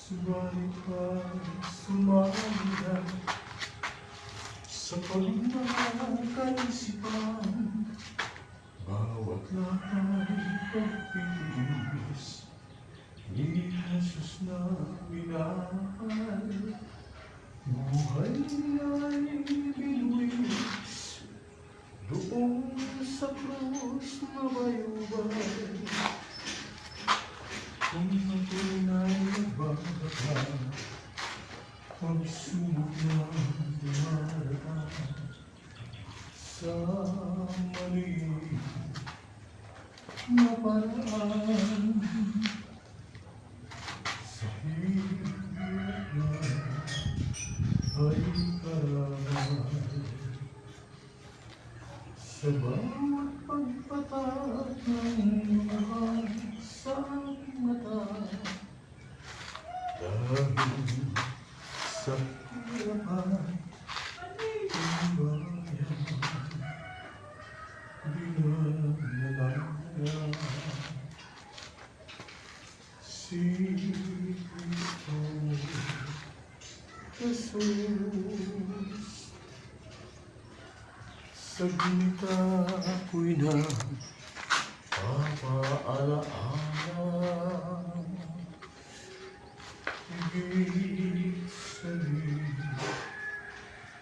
Subalit pag sumali ka sa pagmamakaisipan, bawat lakay pagpipis ni Jesus na minahal. Buhay ay binuwis doon sa krus na bayubay. Kung ang tunay nagbabaka, pagsubok na dumaraan sa maliit na paraan. Sa hirap na ay karangal, sa bawat pagpatak ng luha sa aking mata, dahil sa hirapan ang bayan dinadalaya. Si Cristo Jesus, sa ginita ako'y napapaalaala. Higit sa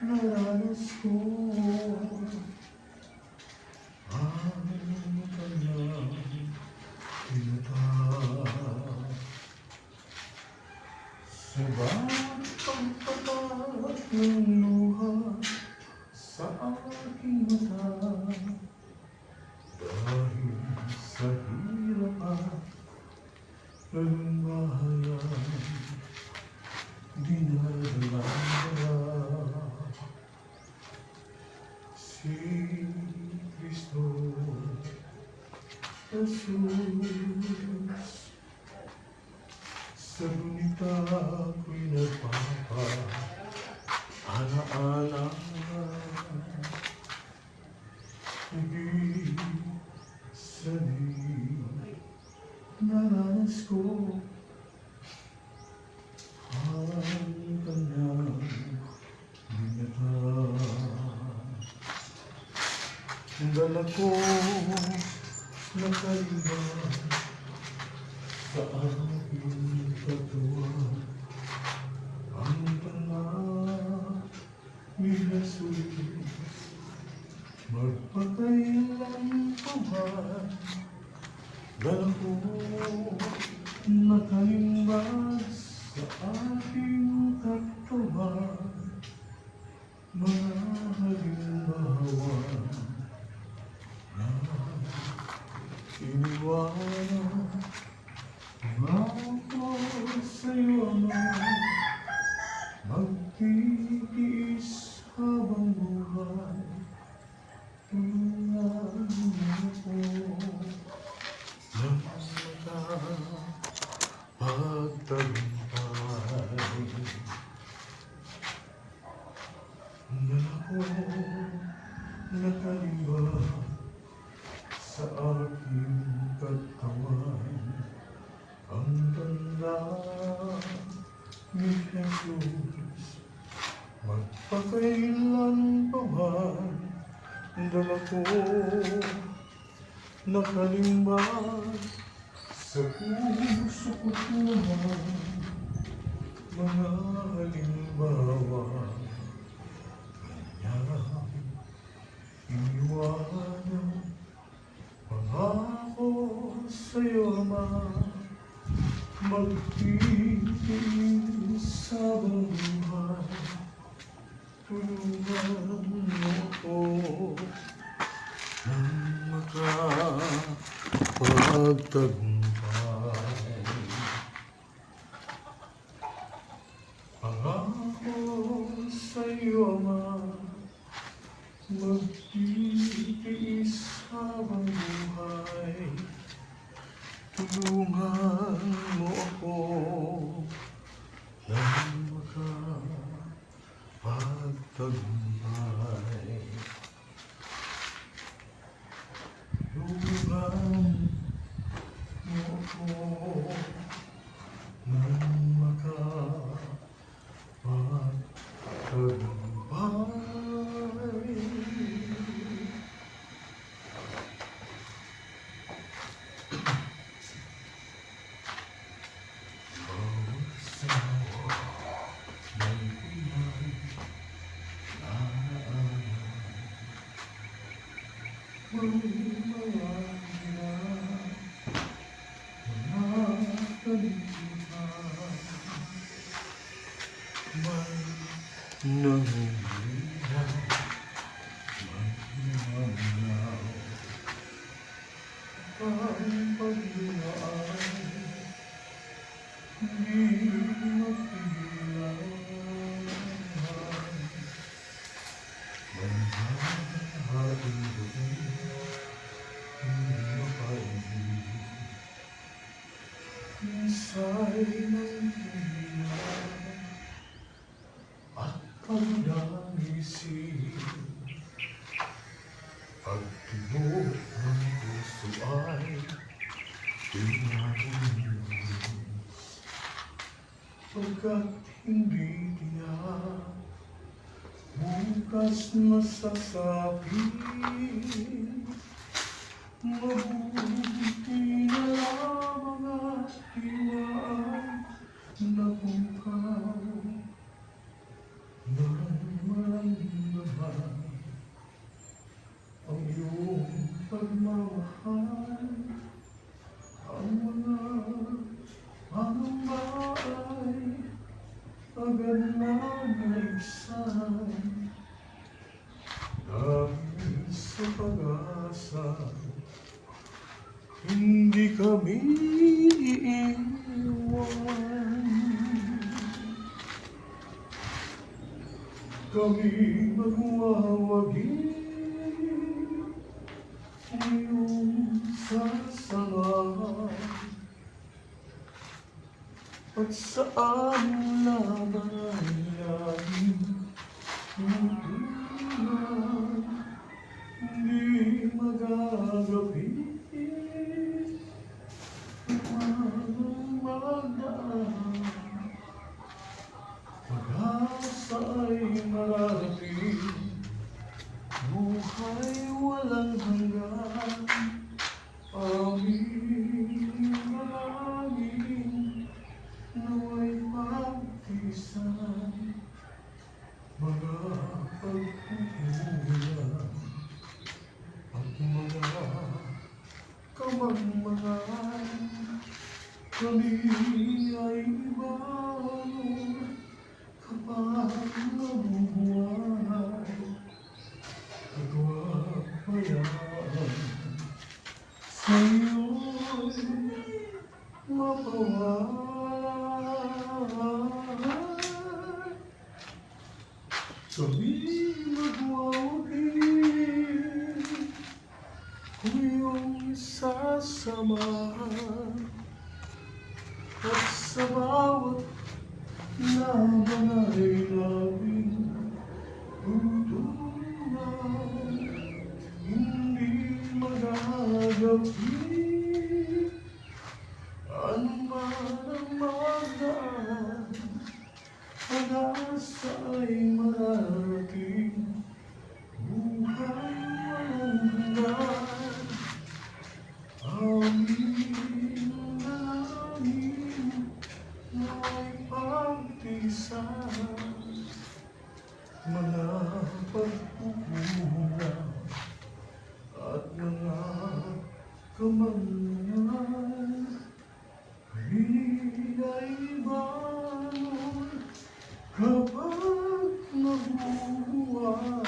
naranas ko ang kanyang pinatawag. Sa bawat pagpatak ng luha sa aking mata, dahil sa hirap at kalungbahayan, dinadalaya. Si Cristo Jesus, sa gunita ako'y nagpapaalaala. Higit sa naranas ko ang kanyang binatag. Dala ko nakalimutan sa aking katawan ang tanak ni Jesus. Magpakailan pa man, dala ko nakalimbag sa aking katawan, mga halimbawa na iniwanan. Ako sa'yo, Ama, magtitiis habang buhay. Tulungan mo ako ng makapagtagumpay. Na ako nakalimbag sa aking katawan, ang tanda ni Jesus. Magpakailan pa man, dala ko nakalimbag sa puso ko't naman, mga halimbawa kanyang iniwanan. Pangako sa'yo, Ama, magtitiis habang buhay. Tulungan mo ako ng makapagtagumpay. Pangako sa'yo, Ama, magtitiis habang buhay. Tulungan mo ako ng makapagtagumpay. Tulungan mo ako ng makapagtagumpay. mga kalikuhan, may nangingilang, may namamayaw. Ang pagdumaan, hindi mapigilan. Manhahating gabi, hindi makaibig. Minsa'y nanghihilang at pagdangising. Pagtibok ng puso ay pinahinis. Pagkat hindi tiyak, bukas nasasapin. Mabuti na lamang at iwaan na bukaw nang maramdaman ang iyong pagmamahal. Ang mga pangamba ay agad na naibsan dahil sa pag-asa. Hindi kami iiwan. Kami magwawagi, iyong sasama. At saan laban ay laging tutunan, hindi magagabi. Pag-asa ay mararating, buhay walang hanggan. Aming manalangin, nawa'y pagtisan, mga pagkukulang at mga kamangmangan. Kami ay ibabaw kapag nabubuhay at huwag hayaan sa'yo'y mapawala. Kami magwawagi kung iyong sasamahan. At sa bawat laban ay laging tutunan, hindi magagabi. Ano man ang magdaan, pag-asa ay mararating, buhay walang hanggan. Aming dalangin, nawa'y pagtiisan, mga pagkukulang at mga kamangmangan. Kami ay bangon kapag nabubuhay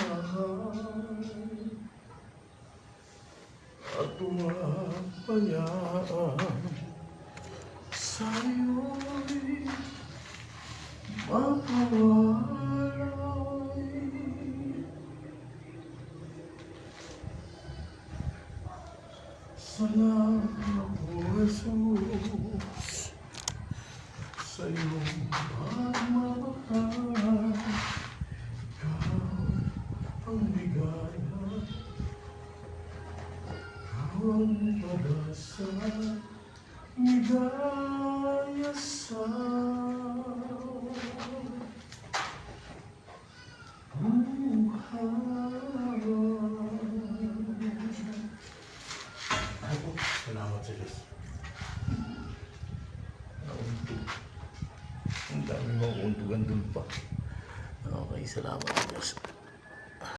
at pumapayaan sa'yo'y mapawalay. Salamat po, Jesus, sa iyong pagmamahal. Ikaw ang ligaya, ikaw ang pag-asa, ligaya sa salamat sa Diyos. Nauntog. Ang dami mga untugan dun pa. Okay, salamat sa Diyos.